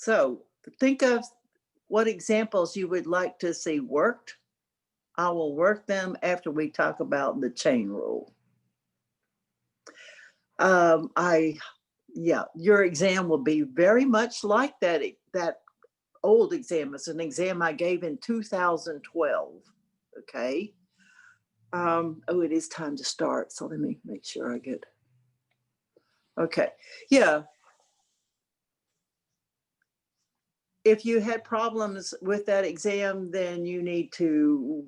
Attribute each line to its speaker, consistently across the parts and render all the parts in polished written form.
Speaker 1: So think of what examples you would like to see worked. I will work them after we talk about the chain rule. Yeah, your exam will be very much like that old exam. It's an exam I gave in 2012. Okay. Oh, it is time to start. So let me make sure I get. Okay. Yeah. If you had problems with that exam, then you need to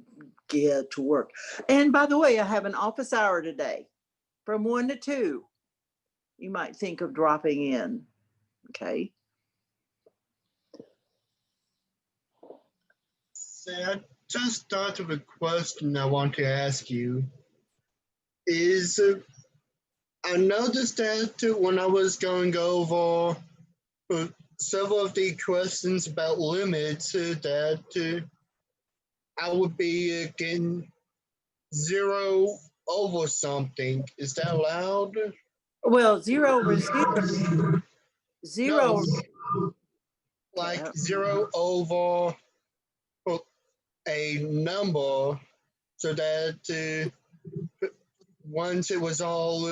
Speaker 1: get to work. And by the way, I have an office hour today from 1 to 2. You might think of dropping in. Okay.
Speaker 2: I just thought of a question I want to ask you. Is I noticed that when I was going over several of the questions about limits, that I would be getting 0 over something. Is that allowed?
Speaker 1: Well, 0 over 0.
Speaker 2: No,
Speaker 1: 0.
Speaker 2: like 0 over a number, so that once it was all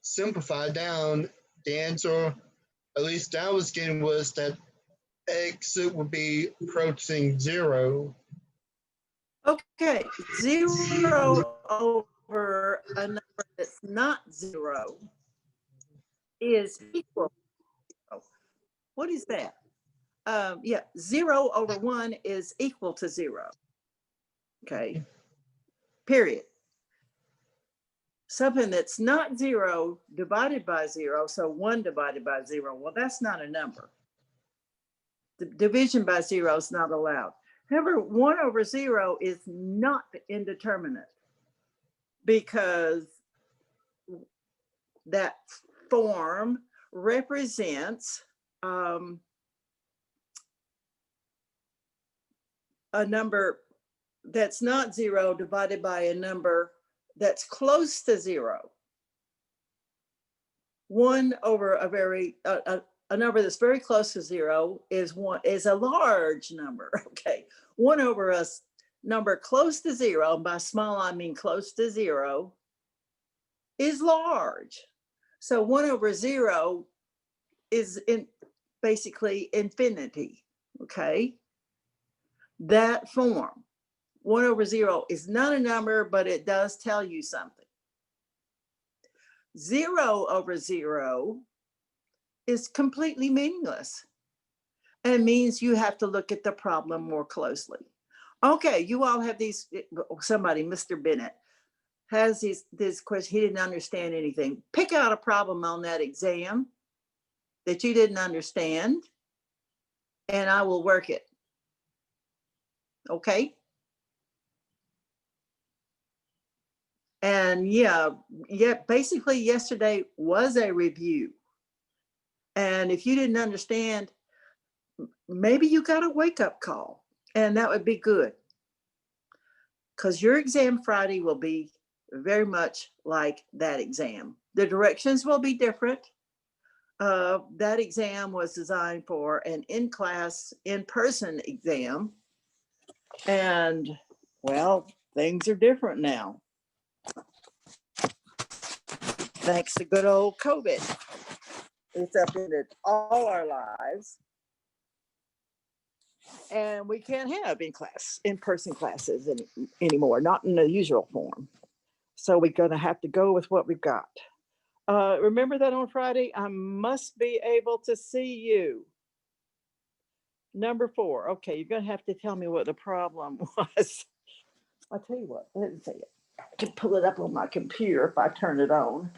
Speaker 2: simplified down, the answer, at least I was getting, was that x would be approaching 0.
Speaker 1: Okay, 0 over a number that's not 0 is equal. What is that? Yeah, 0 over 1 is equal to 0. Okay, period. Something that's not 0 divided by 0, so 1 divided by 0, well, that's not a number. The division by 0 is not allowed. However, 1 over 0 is not indeterminate because that form represents a number that's not 0 divided by a number that's close to 0. 1 over a number that's very close to 0 is a large number. Okay, 1 over a number close to 0, and by small I mean close to 0, is large. So 1 over 0 is basically infinity. Okay, that form 1 over 0 is not a number, but it does tell you something. 0 over 0 is completely meaningless and means you have to look at the problem more closely. Okay, you all have these, somebody, Mr. Bennett, has this question, he didn't understand anything. Pick out a problem on that exam that you didn't understand, and I will work it. Okay? And yeah, basically yesterday was a review. And if you didn't understand, maybe you got a wake-up call, and that would be good. Because your exam Friday will be very much like that exam. The directions will be different. That exam was designed for an in-class, in-person exam. And, well, things are different now. Thanks to good old COVID. It's upended all our lives. And we can't have in-person classes anymore, not in the usual form. So we're going to have to go with what we've got. Remember that on Friday, I must be able to see you. Number 4. Okay, you're going to have to tell me what the problem was. I'll tell you what, let me see it. I can pull it up on my computer if I turn it on.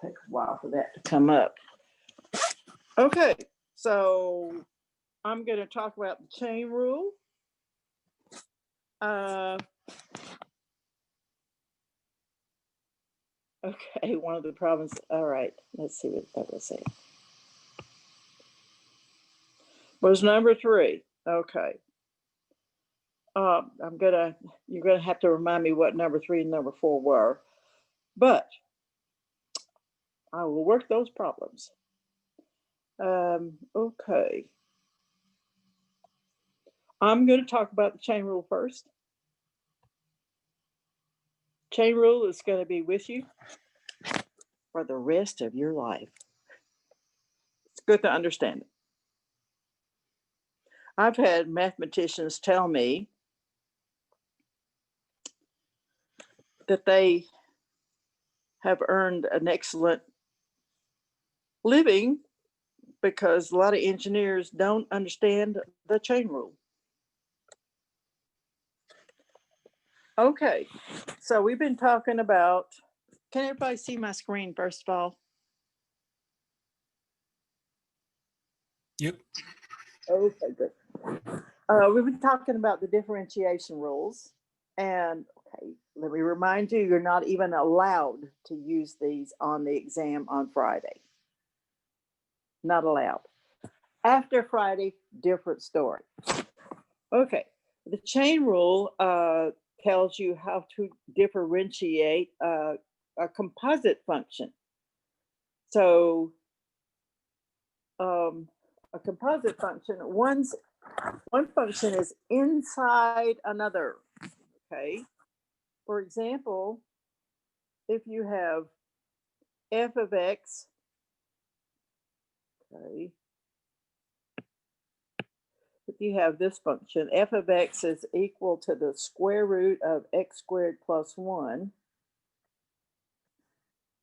Speaker 1: Take a while for that to come up. Okay, so I'm going to talk about the chain rule. Okay, one of the problems. All right, let's see what that will say. Was number 3. Okay. You're gonna have to remind me what number 3 and number 4 were, but I will work those problems. Okay. I'm going to talk about the chain rule first. Chain rule is going to be with you for the rest of your life. It's good to understand it. I've had mathematicians tell me that they have earned an excellent living because a lot of engineers don't understand the chain rule. Okay, so we've been talking about, can everybody see my screen first of all?
Speaker 3: Yep.
Speaker 1: Okay, good. We've been talking about the differentiation rules. And okay, let me remind you, you're not even allowed to use these on the exam on Friday. Not allowed. After Friday, different story. Okay, the chain rule tells you how to differentiate a composite function. So a composite function, one function is inside another. Okay. For example, if you have f of x, okay, if you have this function, f of x is equal to the square root of x squared plus 1,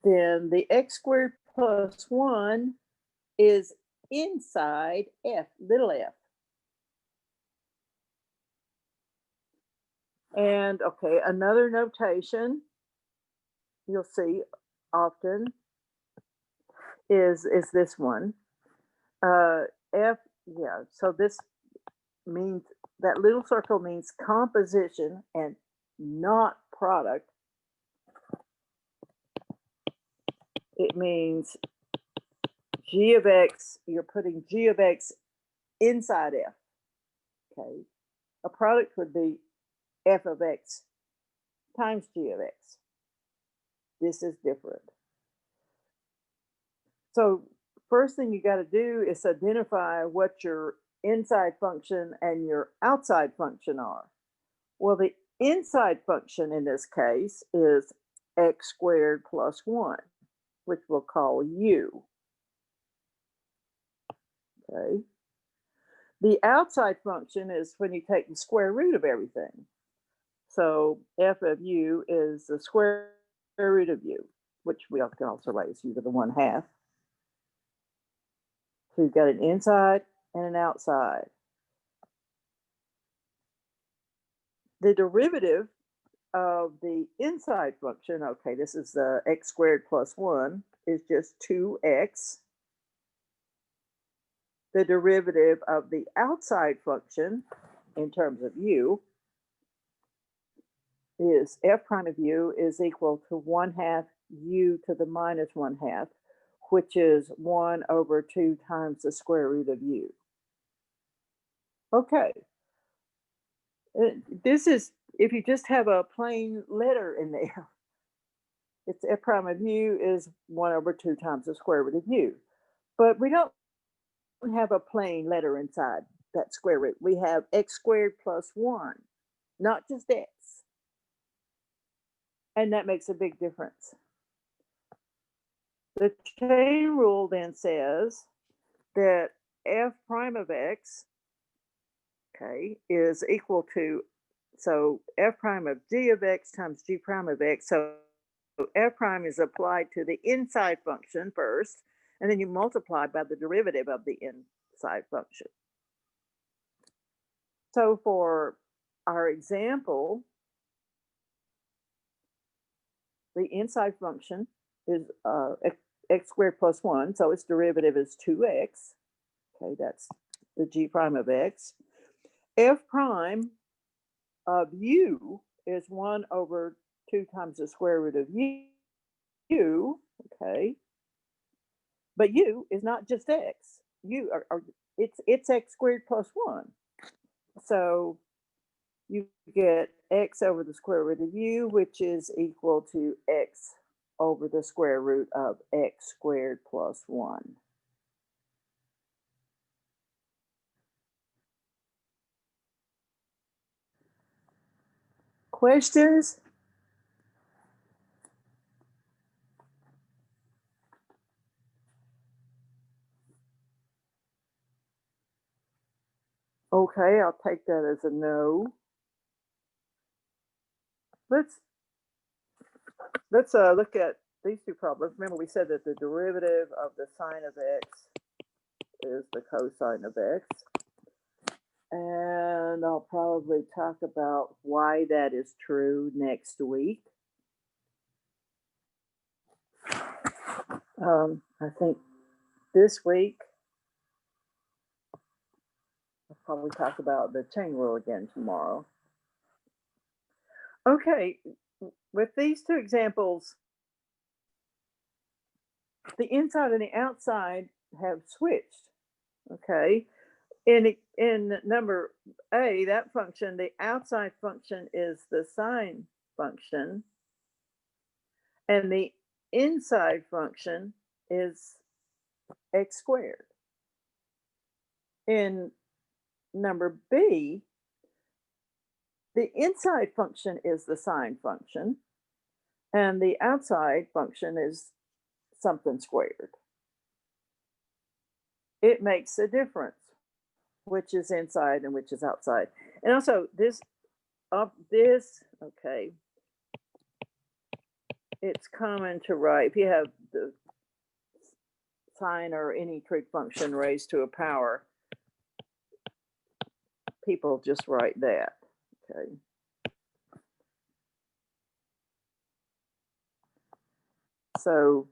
Speaker 1: then the x squared plus 1 is inside f, little f. And okay, another notation you'll see often is this one. F, yeah, so this means, that little circle means composition and not product. It means g of x, you're putting g of x inside f. Okay. A product would be f of x times g of x. This is different. So first thing you got to do is identify what your inside function and your outside function are. Well, the inside function in this case is x squared plus 1, which we'll call u. Okay. The outside function is when you take the square root of everything. So f of u is the square root of u, which we can also write as u to the 1/2. So you've got an inside and an outside. The derivative of the inside function, okay, this is the x squared plus 1, is just 2x. The derivative of the outside function in terms of u is f prime of u is equal to 1/2 u to the minus 1/2, which is 1 over 2 times the square root of u. Okay. This is, if you just have a plain letter in there, it's f prime of u is 1 over 2 times the square root of u. But we don't have a plain letter inside that square root. We have x squared plus 1, not just x. And that makes a big difference. The chain rule then says that f prime of x, okay, is equal to, so f prime of g of x times g prime of x. So f prime is applied to the inside function first, and then you multiply by the derivative of the inside function. So for our example, the inside function is x squared plus 1, so its derivative is 2x. Okay, that's the g prime of x. F prime of u is 1 over 2 times the square root of u. u, okay, but u is not just x. It's x squared plus 1. So you get x over the square root of u, which is equal to x over the square root of x squared plus 1. Questions? Okay, I'll take that as a no. Let's look at these two problems. Remember, we said that the derivative of the sine of x is the cosine of x. And I'll probably talk about why that is true next week. I think this week, I'll probably talk about the chain rule again tomorrow. Okay, with these two examples, the inside and the outside have switched, okay? In number A, that function, the outside function is the sine function, and the inside function is x squared. In number B, the inside function is the sine function, and the outside function is something squared. It makes a difference which is inside and which is outside. And also this, okay, it's common to write, if you have the sine or any trig function raised to a power, people just write that, okay. So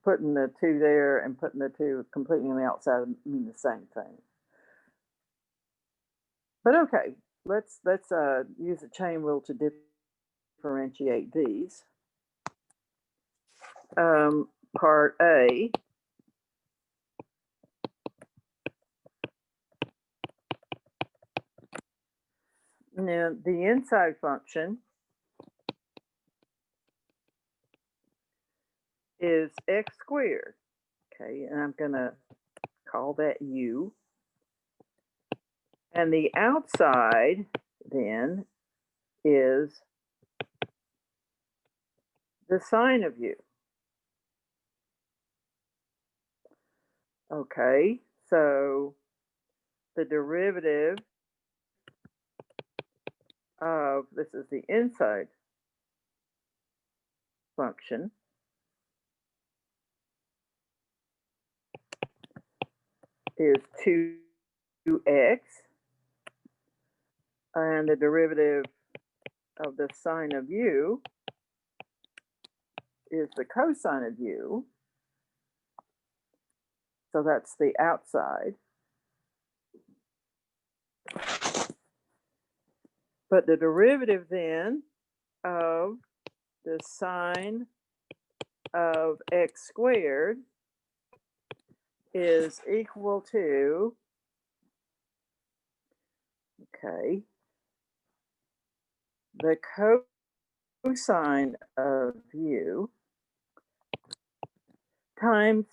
Speaker 1: putting the 2 there and putting the 2 completely on the outside mean the same thing. But okay, let's use the chain rule to differentiate these. Part A. Now the inside function is x squared. Okay, and I'm gonna call that u. And the outside then is the sine of u. Okay, so the derivative of, this is the inside function, is 2x, and the derivative of the sine of u is the cosine of u. So that's the outside. But the derivative then of the sine of x squared is equal to, okay, the cosine of u times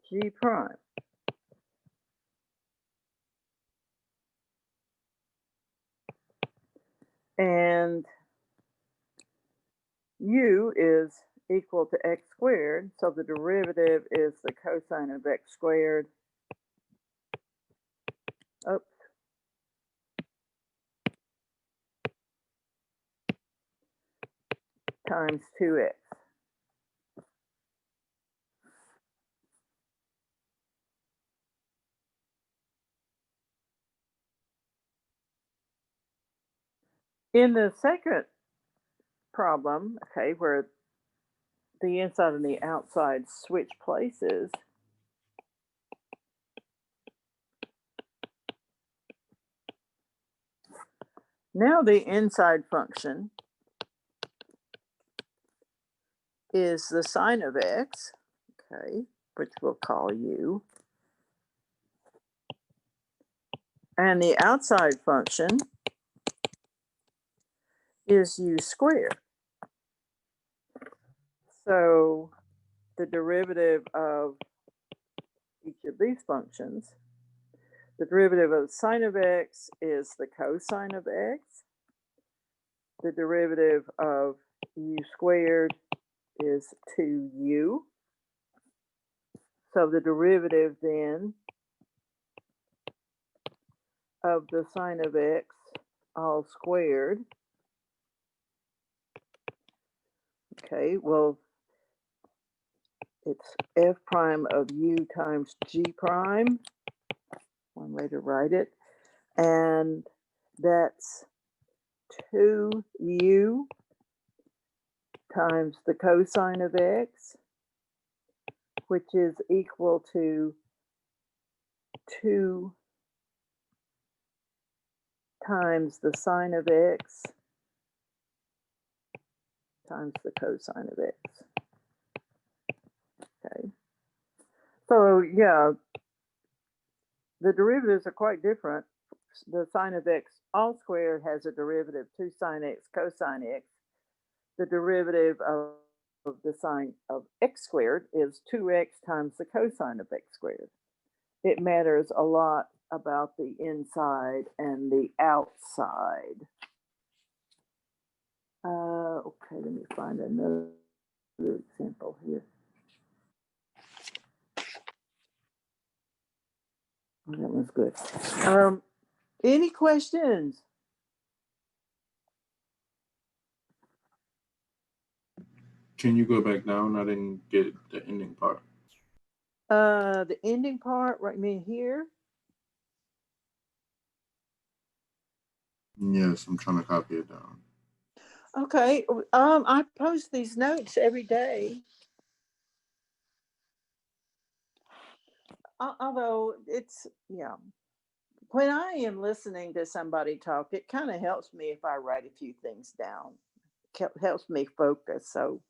Speaker 1: g prime. And u is equal to x squared, so the derivative is the cosine of x squared. Oops. Times 2x. In the second problem, okay, where the inside and the outside switch places, now the inside function is the sine of x, okay, which we'll call u. And the outside function is u squared. So the derivative of each of these functions, the derivative of sine of x is the cosine of x. The derivative of u squared is 2u. So the derivative then of the sine of x all squared, okay, well, it's f prime of u times g prime, one way to write it, and that's 2u times the cosine of x, which is equal to 2 times the sine of x times the cosine of x. Okay. So yeah, the derivatives are quite different. The sine of x all squared has a derivative 2 sine x cosine x. The derivative of the sine of x squared is 2x times the cosine of x squared. It matters a lot about the inside and the outside. Okay, let me find another example here. Oh, that one's good. Any questions?
Speaker 4: Can you go back down? I didn't get the ending part.
Speaker 1: The ending part, right, mean here?
Speaker 4: Yes, I'm trying to copy it down.
Speaker 1: Okay. I post these notes every day. Although it's, yeah. When I am listening to somebody talk, it kind of helps me if I write a few things down. It helps me focus. So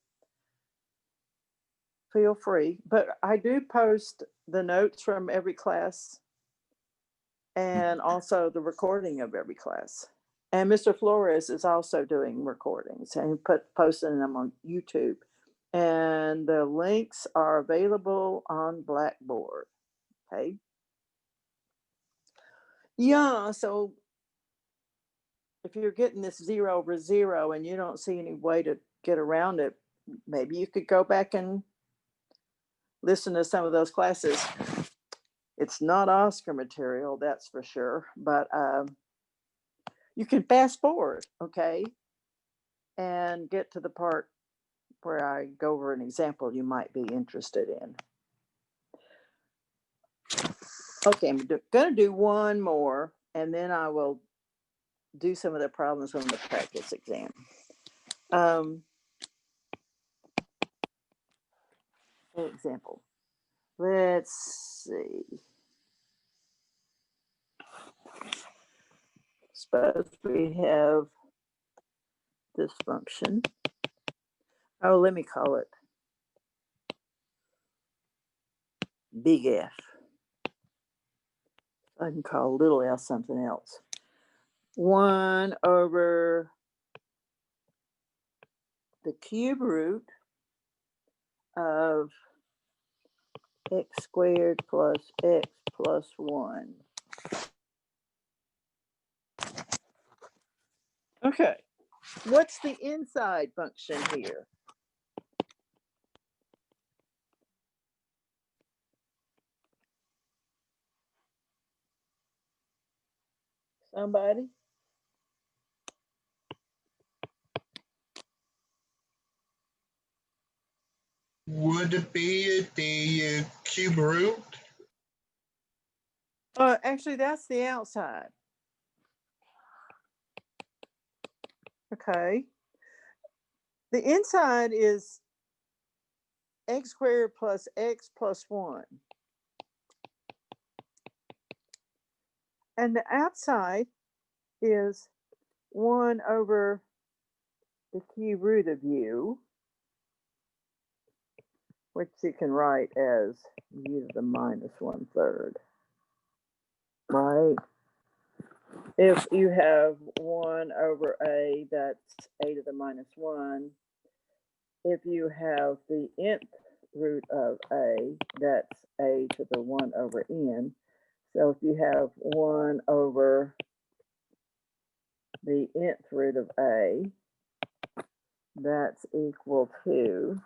Speaker 1: feel free. But I do post the notes from every class and also the recording of every class. And Mr. Flores is also doing recordings and posting them on YouTube. And the links are available on Blackboard. Okay. Yeah, so if you're getting this 0 over 0 and you don't see any way to get around it, maybe you could go back and listen to some of those classes. It's not Oscar material, that's for sure, but you can fast forward, okay, and get to the part where I go over an example you might be interested in. Okay, I'm going to do one more, and then I will do some of the problems from the practice exam. For example, let's see. Suppose we have this function. Oh, let me call it big F. I can call little f something else. 1 over the cube root of x squared plus x plus 1. Okay, what's the inside function here? Somebody?
Speaker 2: Would it be the cube root?
Speaker 1: Actually, that's the outside. Okay. The inside is x squared plus x plus 1. And the outside is 1 over the cube root of u which you can write as u to the minus 1/3, right? If you have 1 over a, that's a to the minus 1. If you have the nth root of a, that's a to the 1 over n. So if you have 1 over the nth root of a, that's equal to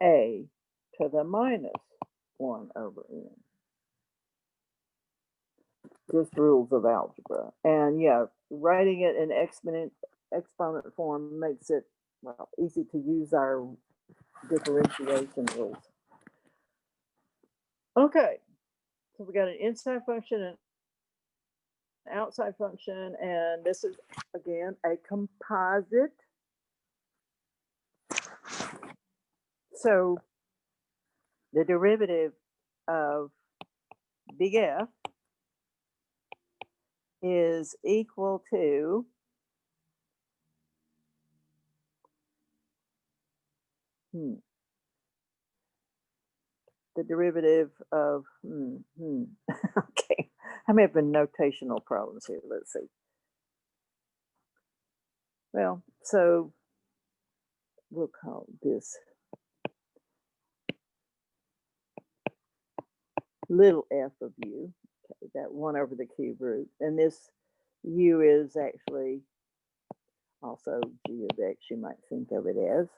Speaker 1: a to the minus 1 over n. Just rules of algebra. And yeah, writing it in exponent form makes it, well, easy to use our differentiation rules. Okay, so we got an inside function and an outside function, and this is again a composite. So the derivative of big F is equal to the derivative of, okay, I'm having notational problems here. Let's see. Well, so we'll call this little f of u, okay, that 1 over the cube root. And this u is actually also g of x, you might think of it as.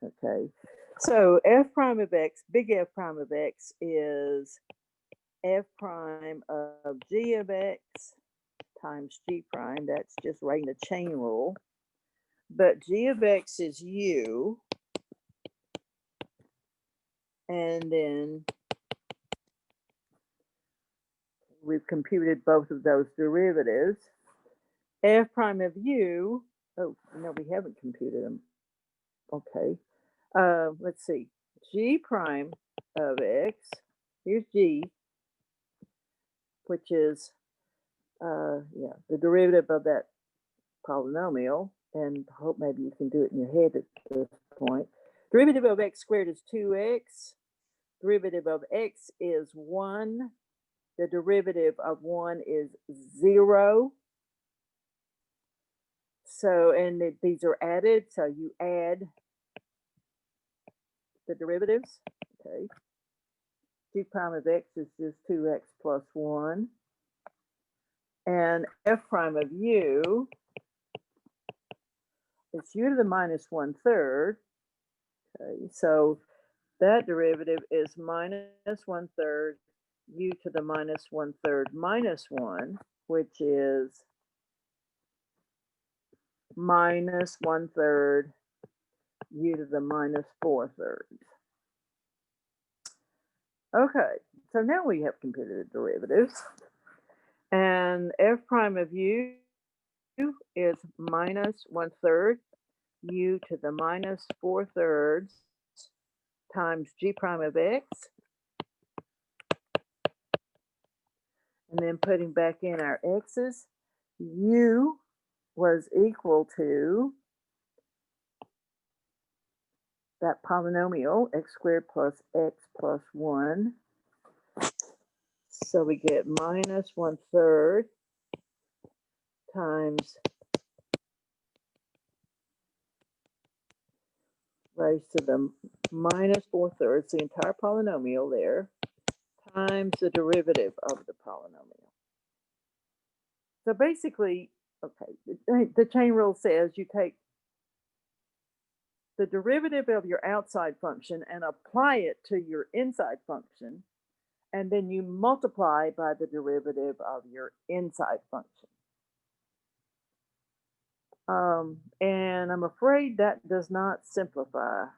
Speaker 1: Okay, so f prime of x, big F prime of x is f prime of g of x times g prime. That's just writing the chain rule. But g of x is u. And then we've computed both of those derivatives. F prime of u, oh, no, we haven't computed them. Okay, let's see. G prime of x, here's g, which is, yeah, the derivative of that polynomial, and I hope maybe you can do it in your head at this point. Derivative of x squared is 2x. Derivative of x is 1. The derivative of 1 is 0. So, and these are added, so you add the derivatives. Okay. G prime of x is just 2x plus 1. And f prime of u is u to the minus 1/3. Okay, so that derivative is minus 1/3 u to the minus 1/3 minus 1, which is minus 1/3 u to the minus 4/3. Okay, so now we have computed the derivatives. And f prime of u is minus 1/3 u to the minus 4/3 times g prime of x. And then putting back in our x's, u was equal to that polynomial, x squared plus x plus 1. So we get minus 1/3 times raised to the minus 4/3, the entire polynomial there, times the derivative of the polynomial. So basically, okay, the chain rule says you take the derivative of your outside function and apply it to your inside function, and then you multiply by the derivative of your inside function. And I'm afraid that does not simplify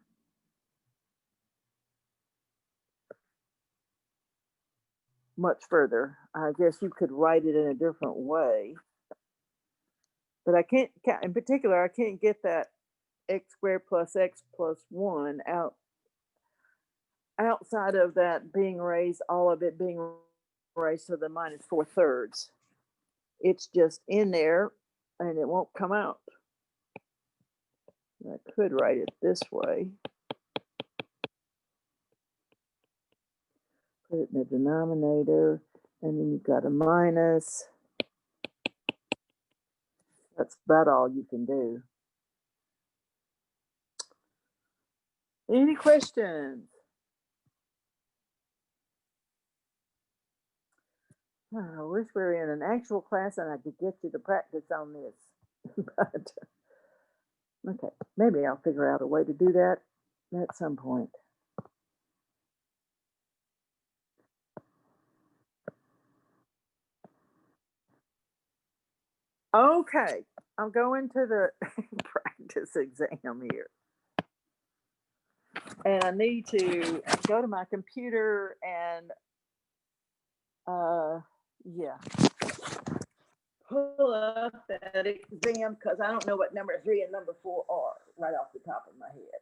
Speaker 1: much further. I guess you could write it in a different way, but I can't, in particular, I can't get that x squared plus x plus 1 outside of that being raised, all of it being raised to the minus 4/3. It's just in there and it won't come out. I could write it this way. Put it in the denominator, and then you've got a minus. That's about all you can do. Any questions? I wish we were in an actual class and I could get you to practice on this. But okay, maybe I'll figure out a way to do that at some point. Okay, I'm going to the practice exam here. And I need to go to my computer and yeah, pull up that exam because I don't know what number 3 and number 4 are right off the top of my head.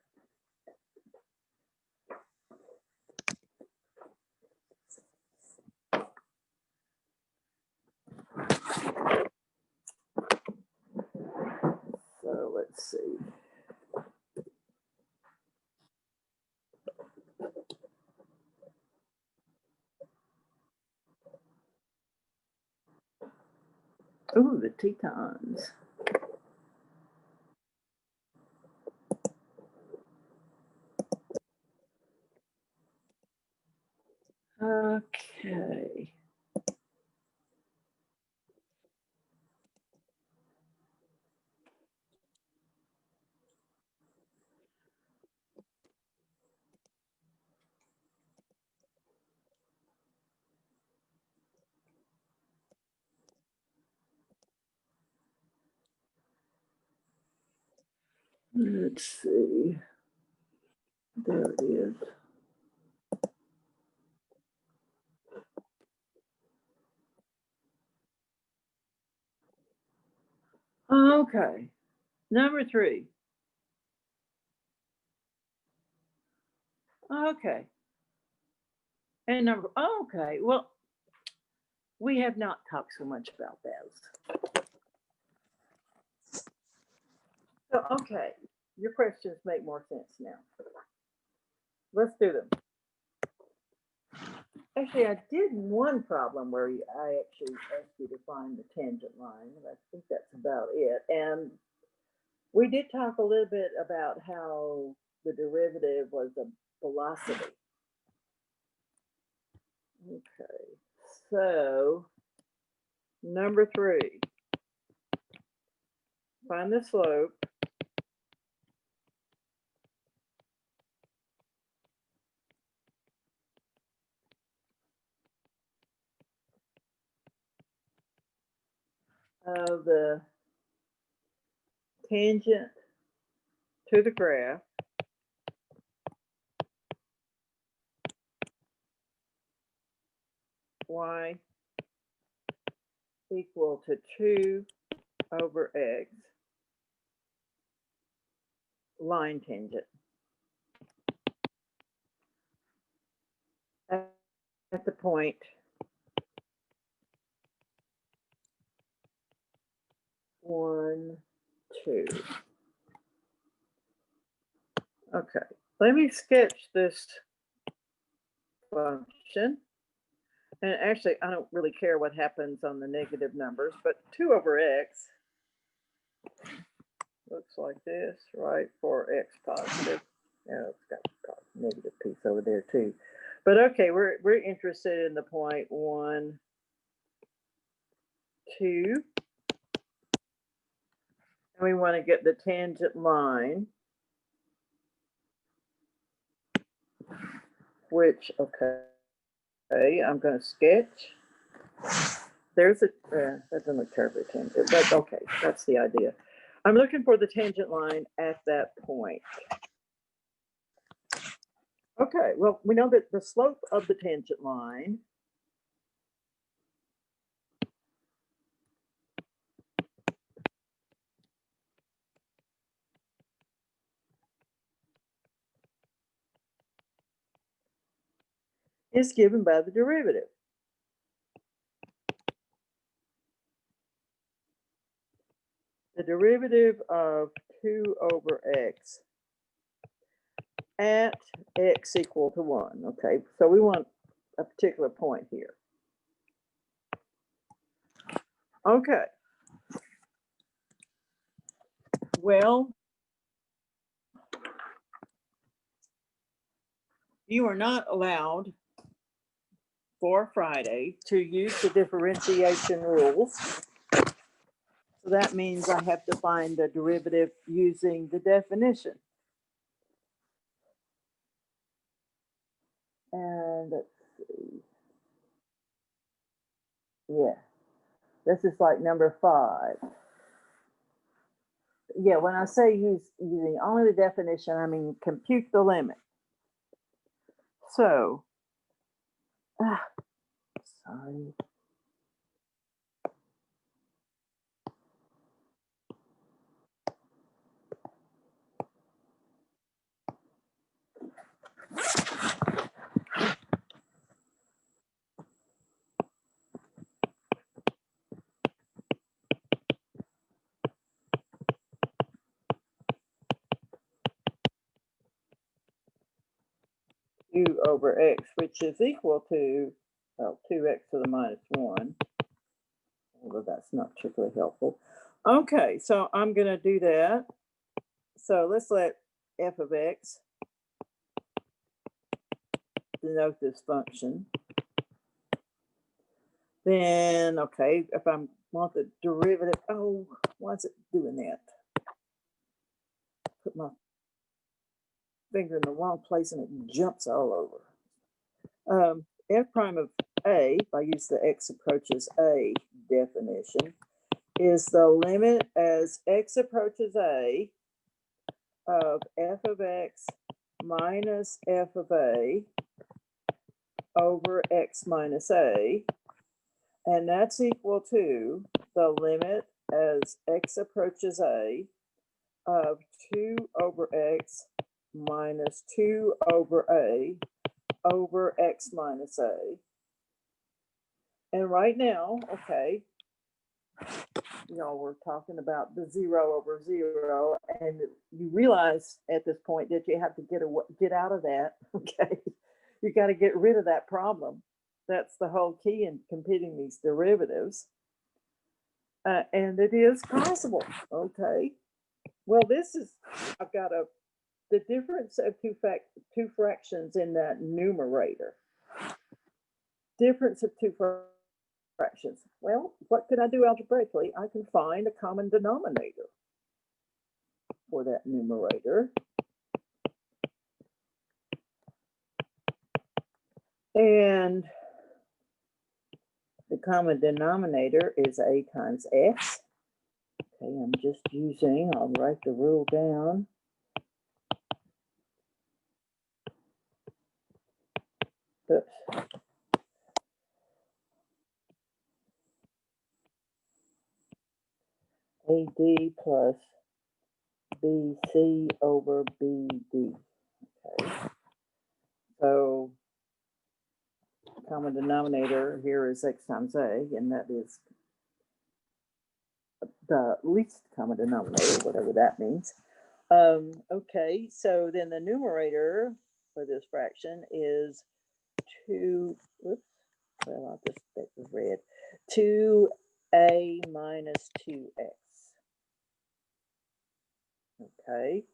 Speaker 1: So let's see. Ooh, the Tetons. Okay. Let's see. There it is. Okay. Number 3. Okay. And number, okay. Well, we have not talked so much about those. So, okay. Your questions make more sense now. Let's do them. Actually, I did one problem where I actually asked you to find the tangent line, and I think that's about it. And we did talk a little bit about how the derivative was a velocity. Okay, so number 3, find the slope of the tangent to the graph y equal to 2 over x line tangent at the point 1, 2. Okay, let me sketch this function. And actually, I don't really care what happens on the negative numbers, but 2 over x looks like this, right, for x positive. Yeah, it's got a negative piece over there too. But okay, we're interested in the point 1, 2. And we want to get the tangent line, which, okay, I'm going to sketch. There's a, that doesn't look terribly tangent, but okay, that's the idea. I'm looking for the tangent line at that point. Okay, well, we know that the slope of the tangent line is given by the derivative. The derivative of 2 over x at x equal to 1. Okay, so we want a particular point here. Okay. Well, you are not allowed for Friday to use the differentiation rules. So that means I have to find the derivative using the definition. And let's see. Yeah, this is like number 5. Yeah, when I say using only the definition, I mean compute the limit. So, sorry. Q over x, which is equal to 2x to the minus 1. Although that's not particularly helpful. Okay, so I'm going to do that. So let's let f of x denote this function. Then, okay, if I want the derivative, oh, why is it doing that? Put my finger in the wrong place and it jumps all over. F prime of a, if I use the x approaches a definition, is the limit as x approaches a of f of x minus f of a over x minus a, and that's equal to the limit as x approaches a of 2 over x minus 2 over a over x minus a. And right now, okay, we're talking about the 0 over 0, and you realize at this point that you have to get out of that, okay? You got to get rid of that problem. That's the whole key in computing these derivatives. And it is possible, okay? Well, I've got the difference of two fractions in that numerator. Difference of two fractions. Well, what could I do algebraically? I can find a common denominator for that numerator. And the common denominator is a times x. Okay, I'll write the rule down. Oops. AD plus BC over BD. Okay. So common denominator here is x times a, and that is the least common denominator, whatever that means. Okay, so then the numerator for this fraction is 2, oops, well, I'll just make it red, 2a minus 2x. Okay,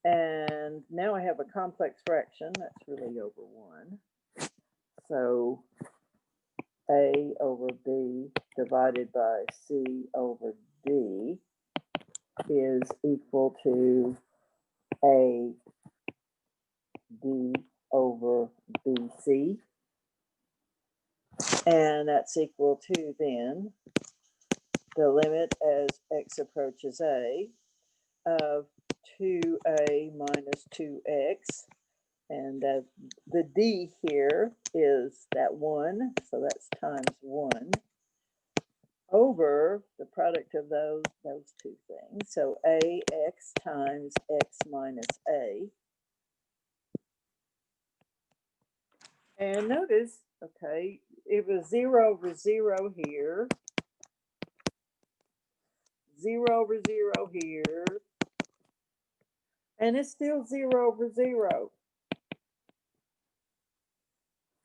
Speaker 1: and now I have a complex fraction that's really over 1. So a over b divided by c over d is equal to a d over bc. And that's equal to then the limit as x approaches a of 2a minus 2x. And the d here is that 1, so that's times 1, over the product of those two things. So ax times x minus a. And notice, okay, it was 0 over 0 here, 0 over 0 here, and it's still 0 over 0.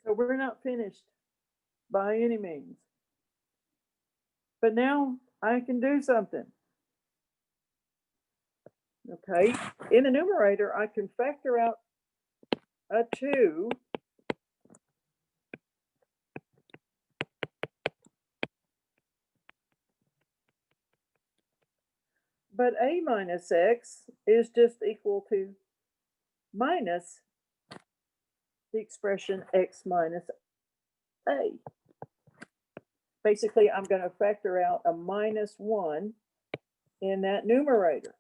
Speaker 1: So we're not finished by any means. But now I can do something. Okay, in the numerator, I can factor out a 2 but a minus x is just equal to minus the expression x minus a. Basically, I'm going to factor out a minus 1 in that numerator.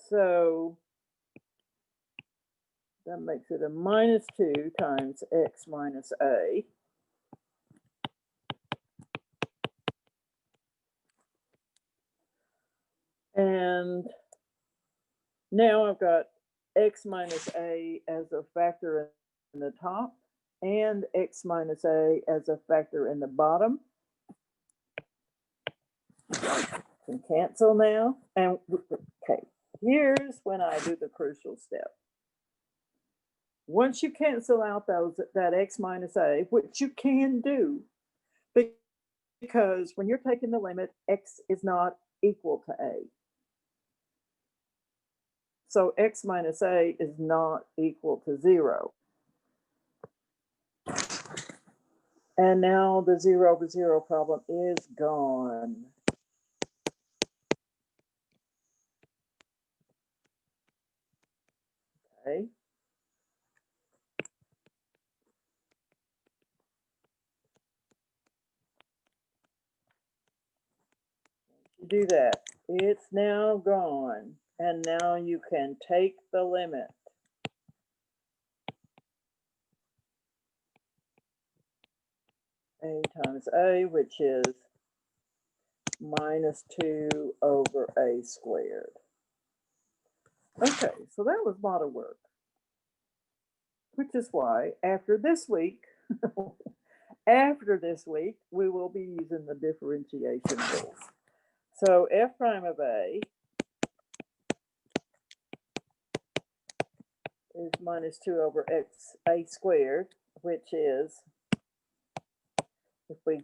Speaker 1: So that makes it a minus 2 times x minus a. And now I've got x minus a as a factor in the top and x minus a as a factor in the bottom. Can cancel now. And okay, here's when I do the crucial step. Once you cancel out that x minus a, which you can do, because when you're taking the limit, x is not equal to a. So x minus a is not equal to 0. And now the 0 over 0 problem is gone. Okay. You do that. It's now gone. And now you can take the limit. A times a, which is minus 2 over a squared. Okay, so that was a lot of work. Which is why after this week, we will be using the differentiation rules. So f prime of a is minus 2 over x a squared, which is, if we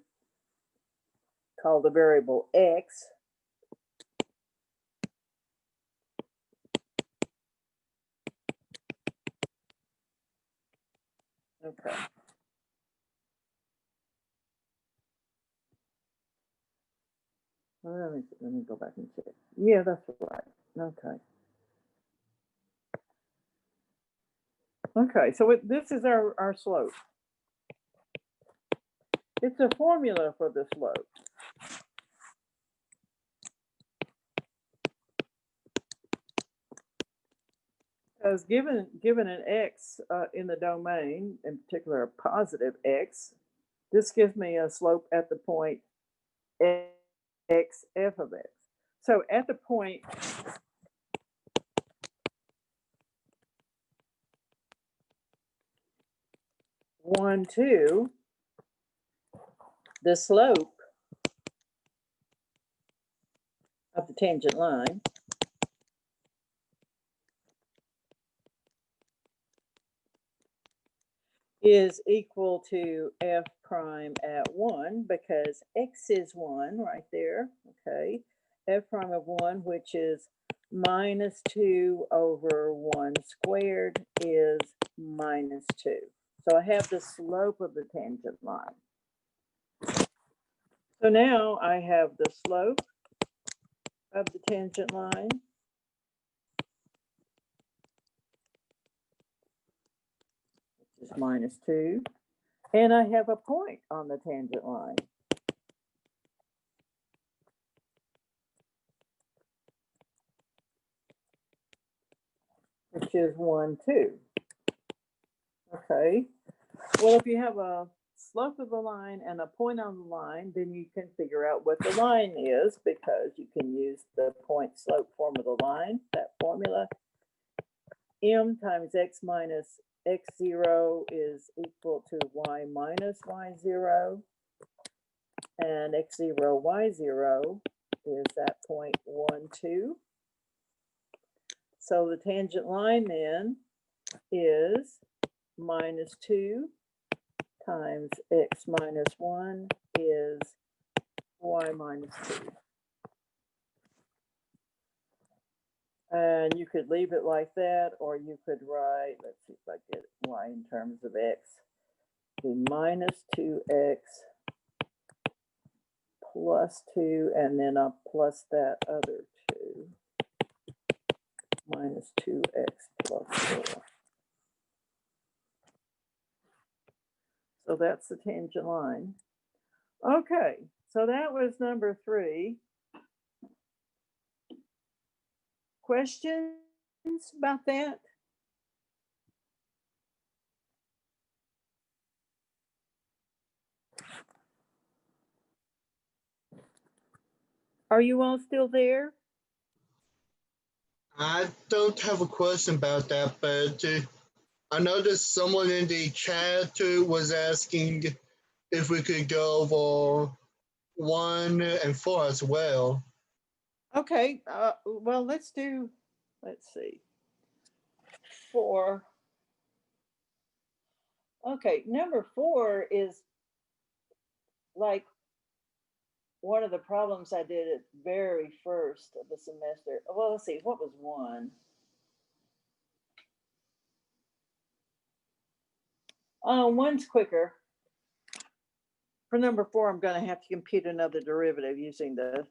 Speaker 1: call the variable x, okay. Let me go back and check. Yeah, that's right. Okay. Okay, so this is our slope. It's a formula for the slope. Because given an x in the domain, in particular a positive x, this gives me a slope at the point x f of x. So at the point one, 2, the slope of the tangent line is equal to f prime at 1, because x is 1 right there, okay? F prime of 1, which is minus 2 over 1 squared, is minus 2. So I have the slope of the tangent line. So now I have the slope of the tangent line, which is minus 2, and I have a point on the tangent line, which is 1, 2. Okay, well, if you have a slope of the line and a point on the line, then you can figure out what the line is, because you can use the point slope form of the line, that formula. M times x minus x0 is equal to y minus y0, and x0, y0 is at point 1, 2. So the tangent line then is minus 2 times x minus 1 is y minus 2. And you could leave it like that, or you could write, let's see if I get y in terms of x, be minus 2x plus 2, and then I'll plus that other 2, minus 2x plus 4. So that's the tangent line. Okay, so that was number 3. Questions about that? Are you all still there?
Speaker 2: I don't have a question about that, but I noticed someone in the chat was asking if we could go over 1 and 4 as well.
Speaker 1: Okay, well, let's see, 4. Okay, number 4 is like one of the problems I did at very first of the semester. Well, let's see, what was 1? Oh, 1's quicker. For number 4, I'm going to have to compute another derivative using the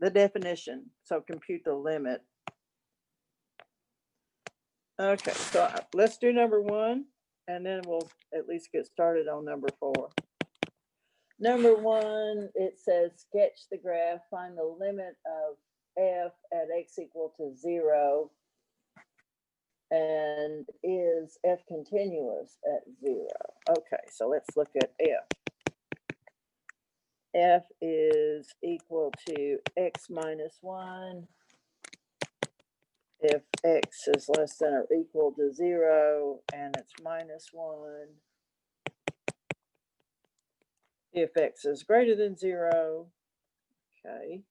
Speaker 1: definition. So compute the limit. Okay, so let's do number 1, and then we'll at least get started on number 4. Number 1, it says sketch the graph, find the limit of f at x equal to 0, and is f continuous at 0. Okay, so let's look at f. F is equal to x minus 1 if x is less than or equal to 0, and it's minus 1 if x is greater than 0. Okay,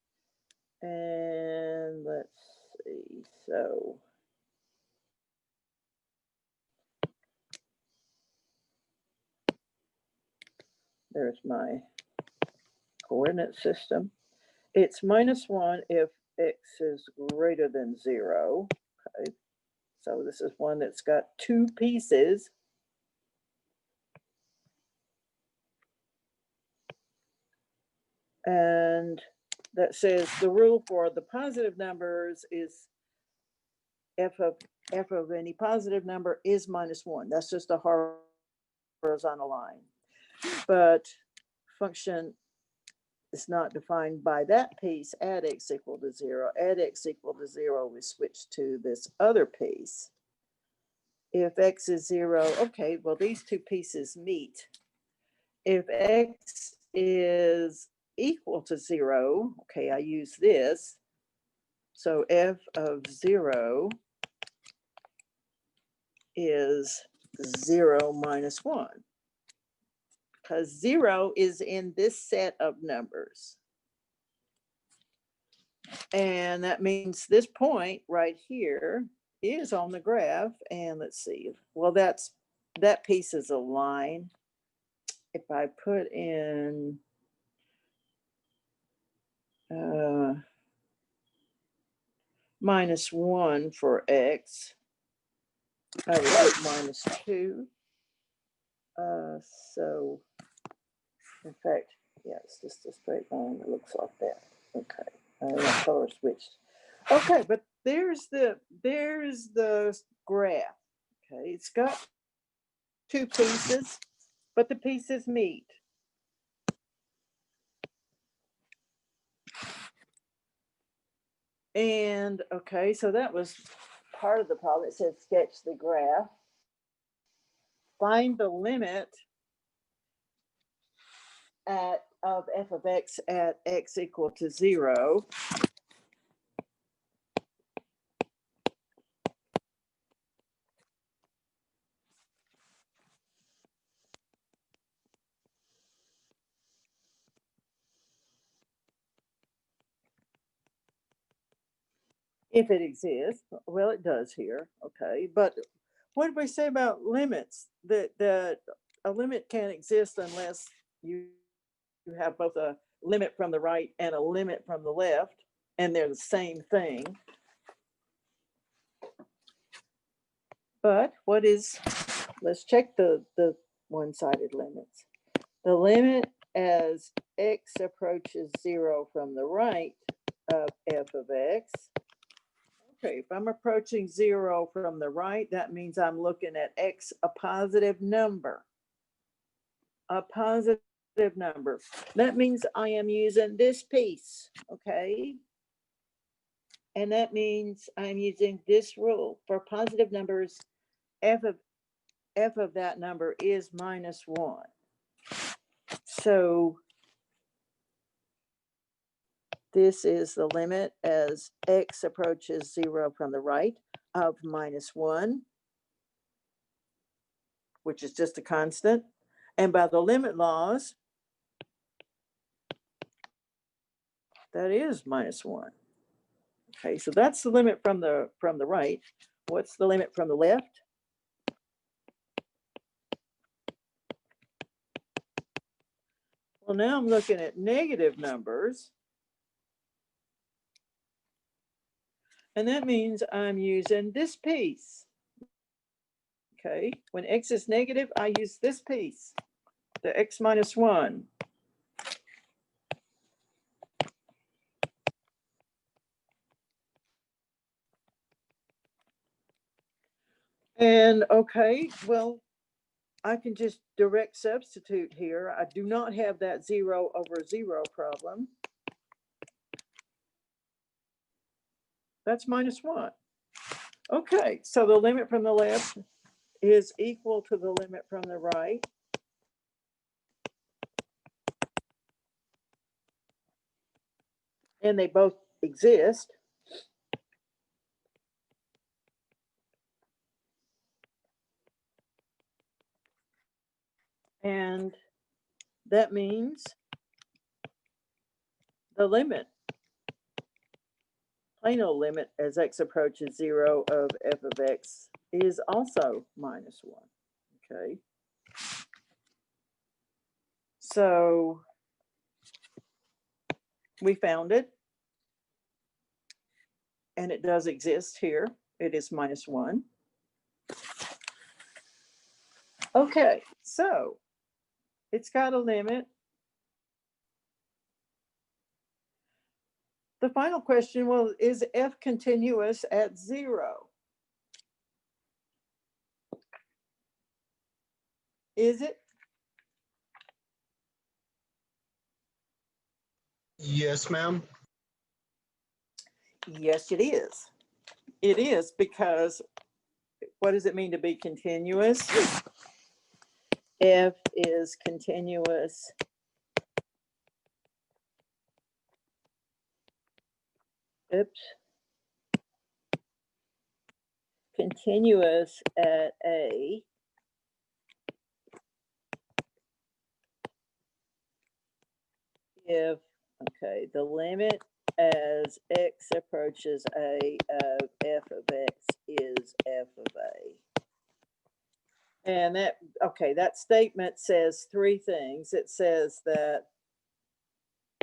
Speaker 1: and let's see, so there's my coordinate system. It's minus 1 if x is greater than 0. Okay, so this is one that's got 2 pieces. And that says the rule for the positive numbers is f of any positive number is minus 1. That's just a horizontal line. But function is not defined by that piece at x equal to 0. At x equal to 0, we switch to this other piece. If x is 0, okay, well, these 2 pieces meet. If x is equal to 0, okay, I use this. So f of 0 is 0 minus 1, because 0 is in this set of numbers. And that means this point right here is on the graph. And let's see, well, that piece is a line. If I put in minus 1 for x, I would get minus 2. So, in fact, yeah, it's just a straight line that looks like that. Okay, my color switched. Okay, but there's the graph. Okay, it's got 2 pieces, but the pieces meet. And okay, so that was part of the problem. It said sketch the graph. Find the limit of f of x at x equal to 0. If it exists, well, it does here, okay, but what did we say about limits? That a limit can't exist unless you have both a limit from the right and a limit from the left, and they're the same thing. But what is, let's check the one-sided limits. The limit as x approaches 0 from the right of f of x. Okay, if I'm approaching 0 from the right, that means I'm looking at x, a positive number. A positive number. That means I am using this piece, okay? And that means I'm using this rule. For positive numbers, f of that number is -1. So this is the limit as x approaches 0 from the right of -1, which is just a constant. And by the limit laws, that is -1. Okay, so that's the limit from the right. What's the limit from the left? Well, now I'm looking at negative numbers. And that means I'm using this piece. Okay, when x is negative, I use this piece, the x -1. And okay, well, I can just direct substitute here. I do not have that 0 over 0 problem. That's -1. Okay, so the limit from the left is equal to the limit from the right. And they both exist. And that means the limit, plain old limit as x approaches 0 of f of x is also -1, okay? So we found it, and it does exist here. It is -1. Okay, so it's got a limit. The final question, well, is f continuous at 0? Is it?
Speaker 2: Yes, ma'am.
Speaker 1: Yes, it is. It is, because what does it mean to be continuous? F is continuous continuous at A if, okay, the limit as x approaches A of f of x is f of A. And that, okay, that statement says three things. It says that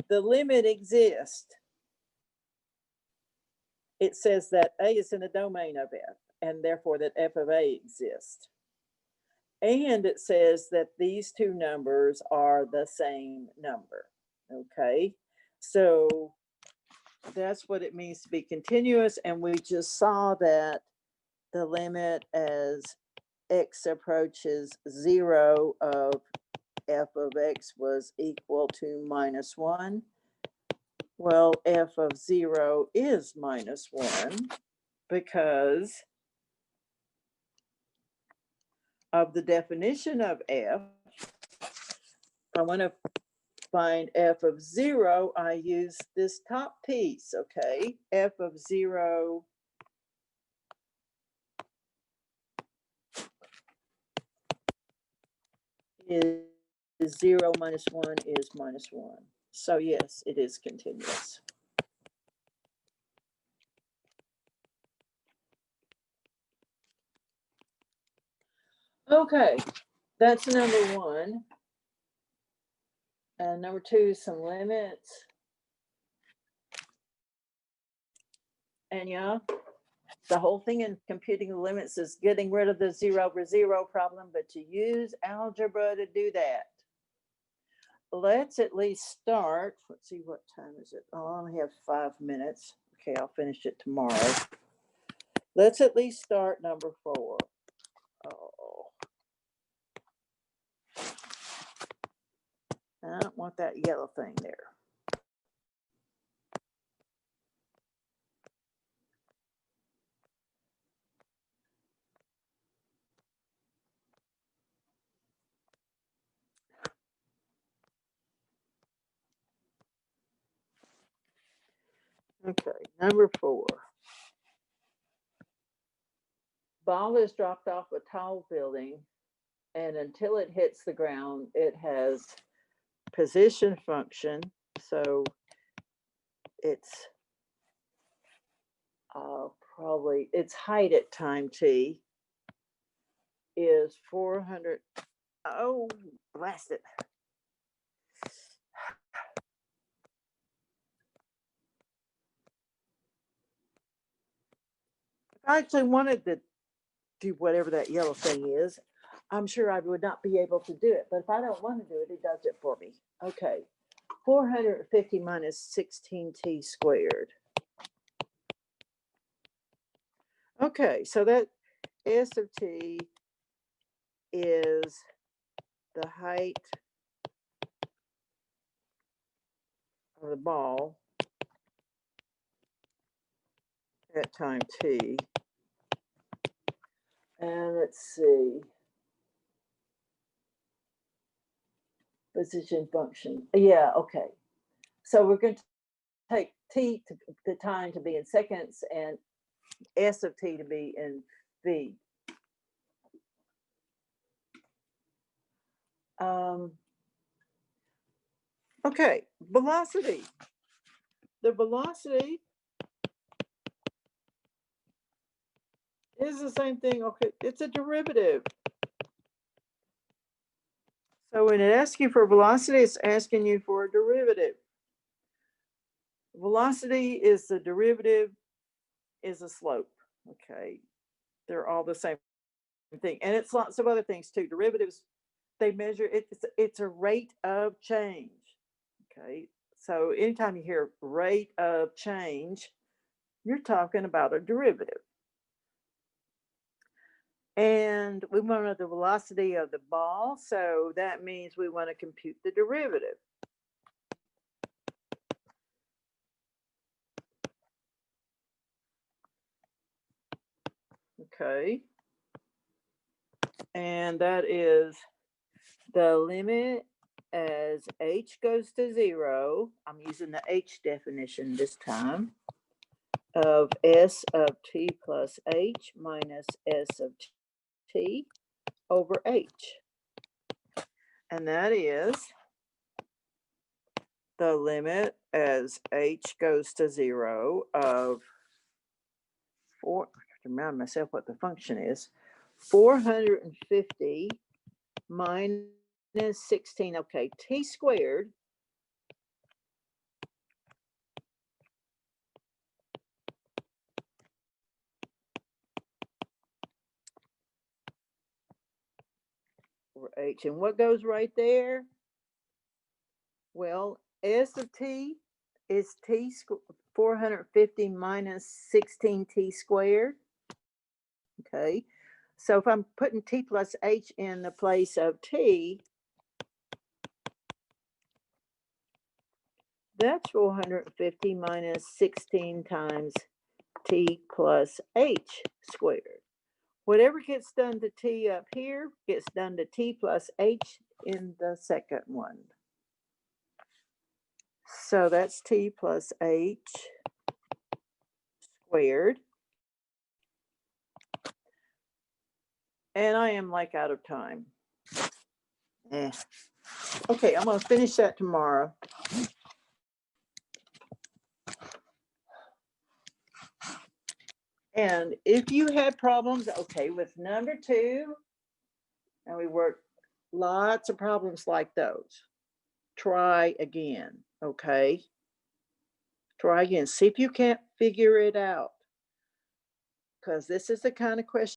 Speaker 1: the limit exists. It says that A is in the domain of f, and therefore that f of A exists. And it says that these two numbers are the same number, okay? So that's what it means to be continuous, and we just saw that the limit as x approaches 0 of f of x was equal to -1. Well, f of 0 is -1 because of the definition of f. If I want to find f of 0, I use this top piece, okay? F of 0 is 0 minus 1 is -1. So yes, it is continuous. Okay, that's number one. And number two, some limits. And yeah, the whole thing in computing the limits is getting rid of the 0 over 0 problem, but you use algebra to do that. Let's at least start. Let's see, what time is it? Oh, I only have 5 minutes. Okay, I'll finish it tomorrow. Let's at least start number 4. Oh, I don't want that yellow thing there. Okay, number 4. Ball is dropped off a tall building, and until it hits the ground, it has position function. So it's probably its height at time t is 400. Oh, blast it. If I actually wanted to do whatever that yellow thing is, I'm sure I would not be able to do it. But if I don't want to do it, it does it for me. Okay, 450 minus 16t squared. Okay, so that S of t is the height of the ball at time t. And let's see. Position function. Yeah, okay. So we're going to take t to the time to be in seconds and S of t to be in v. Okay, velocity. The velocity is the same thing. Okay, it's a derivative. So when it asks you for velocity, it's asking you for a derivative. Velocity is the derivative is a slope. Okay, they're all the same thing. And it's lots of other things too. Derivatives, they measure it, it's a rate of change. Okay, so anytime you hear rate of change, you're talking about a derivative. And we want to know the velocity of the ball, so that means we want to compute the derivative. Okay, and that is the limit as h goes to 0. I'm using the h definition this time, of s of t plus h minus s of t over h. And that is the limit as h goes to 0 of 4, I have to remind myself what the function is, 450 minus 16, okay, t squared over h. And what goes right there? Well, s of t is 450 minus 16t squared. Okay, so if I'm putting t plus h in the place of t, that's 450 minus 16 times t plus h squared. Whatever gets done to t up here gets done to t plus h in the second one. So that's t plus h squared. And I am like out of time. Okay, I'm going to finish that tomorrow. And if you had problems, okay, with number 2 And we worked lots of problems like those. Try again, okay? Try again. See if you can't figure it out. Because this is the kind of question